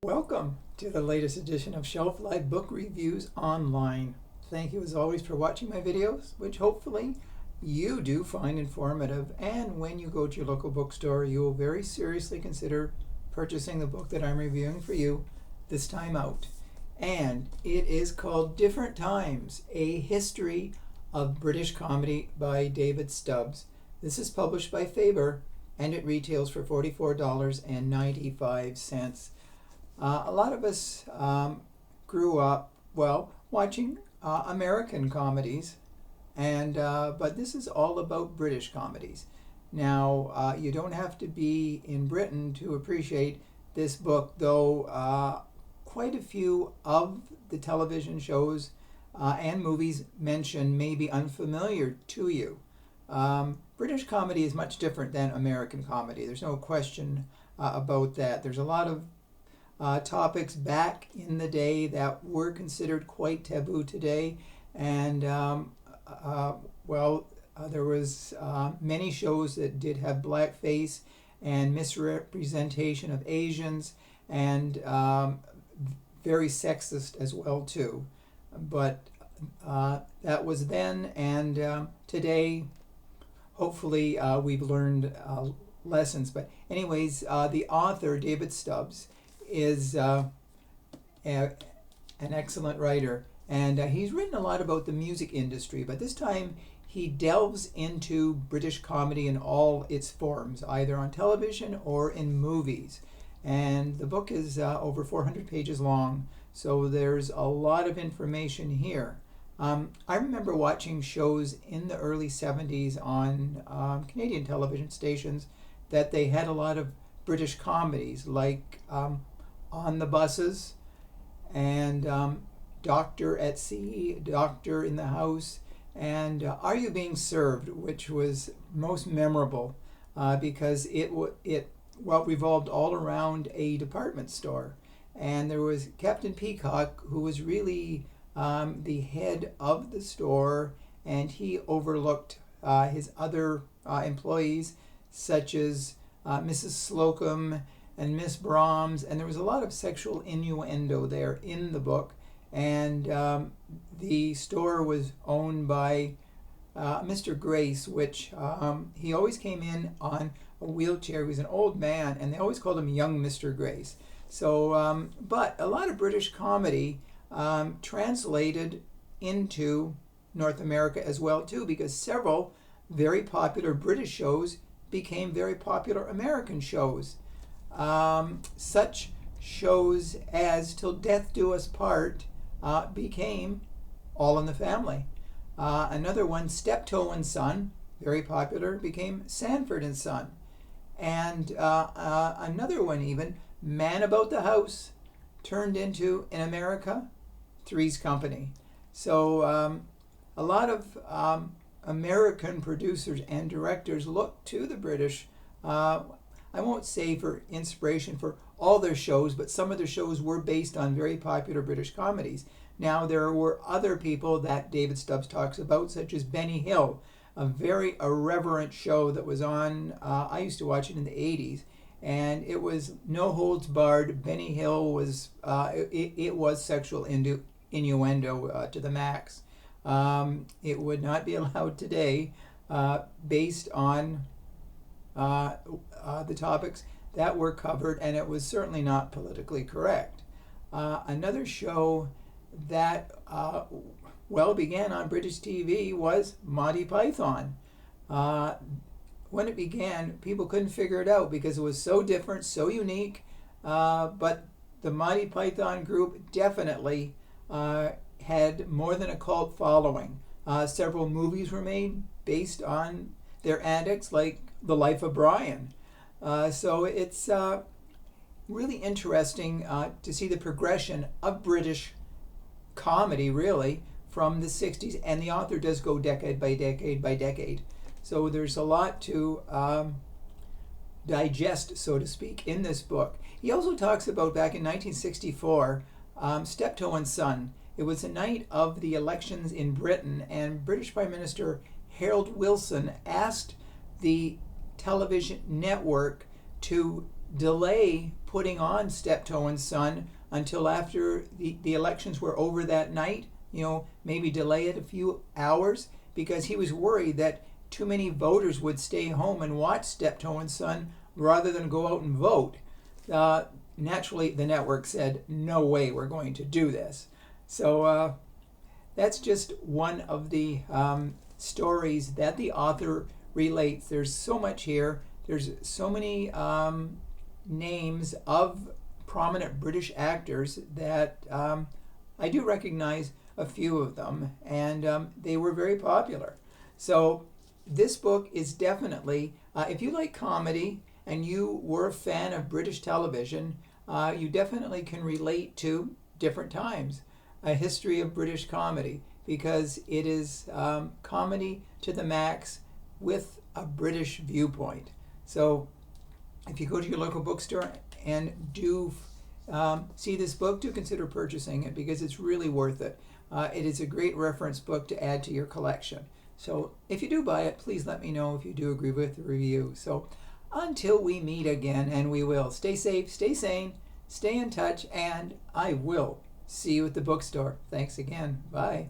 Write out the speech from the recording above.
Welcome to the latest edition of Shelf Live Book Reviews Online. Thank you as always for watching my videos, which hopefully you do find informative. And when you go to your local bookstore, you will very seriously consider purchasing the book that I'm reviewing for you this time out. And it is called Different Times, A History of British Comedy by David Stubbs. This is published by Faber and it retails for $44.95. A lot of us grew up, watching American comedies, but this is all about British comedies. Now, you don't have to be in Britain to appreciate this book, though quite a few of the television shows and movies mentioned may be unfamiliar to you. British comedy is much different than American comedy. There's no question about that. There's a lot of topics back in the day that were considered quite taboo today, and there was many shows that did have blackface and misrepresentation of Asians, and very sexist as well too. But that was then, and today hopefully we've learned lessons. But anyways, the author David Stubbs is an excellent writer, and he's written a lot about the music industry, but this time he delves into British comedy in all its forms, either on television or in movies. And the book is over 400 pages long, so there's a lot of information here. I remember watching shows in the early 70s on Canadian television stations that they had a lot of British comedies, like On the Buses, and Doctor at Sea, Doctor in the House, and Are You Being Served, which was most memorable because it revolved all around a department store. And there was Captain Peacock, who was really the head of the store, and he overlooked his other employees, such as Mrs. Slocum and Miss Brahms, and there was a lot of sexual innuendo there in the book. And the store was owned by Mr. Grace, which he always came in on a wheelchair. He was an old man, and they always called him Young Mr. Grace. So, but a lot of British comedy translated into North America as well too, because several very popular British shows became very popular American shows. Such shows as Till Death Do Us Part became All in the Family. Another one, Steptoe and Son, very popular, became Sanford and Son. And another one even, Man About the House, turned into, in America, Three's Company. So a lot of American producers and directors look to the British, I won't say for inspiration for all their shows, but some of their shows were based on very popular British comedies. Now, there were other people that David Stubbs talks about, such as Benny Hill, a very irreverent show that was on, I used to watch it in the 80s, and it was no holds barred. Benny Hill was, it was sexual innuendo to the max. It would not be allowed today based on the topics that were covered, and it was certainly not politically correct. Another show that began on British TV was Monty Python. When it began, people couldn't figure it out because it was so different, so unique, but the Monty Python group definitely had more than a cult following. Several movies were made based on their antics, like The Life of Brian. So it's really interesting to see the progression of British comedy, really, from the 60s, and the author does go decade by decade by decade. So there's a lot to digest, so to speak, in this book. He also talks about, back in 1964, Steptoe and Son. It was the night of the elections in Britain, and British Prime Minister Harold Wilson asked the television network to delay putting on Steptoe and Son until after the elections were over that night, maybe delay it a few hours, because he was worried that too many voters would stay home and watch Steptoe and Son rather than go out and vote. Naturally, the network said, no way, we're going to do this. So that's just one of the stories that the author relates. There's so much here. There's so many names of prominent British actors that I do recognize a few of them, and they were very popular. So this book is definitely, if you like comedy and you were a fan of British television, you definitely can relate to Different Times, a history of British comedy, because it is comedy to the max with a British viewpoint. So if you go to your local bookstore and do see this book, do consider purchasing it, because it's really worth it. It is a great reference book to add to your collection. So if you do buy it, please let me know if you do agree with the review. So until we meet again, and we will, stay safe, stay sane, stay in touch, and I will see you at the bookstore. Thanks again. Bye.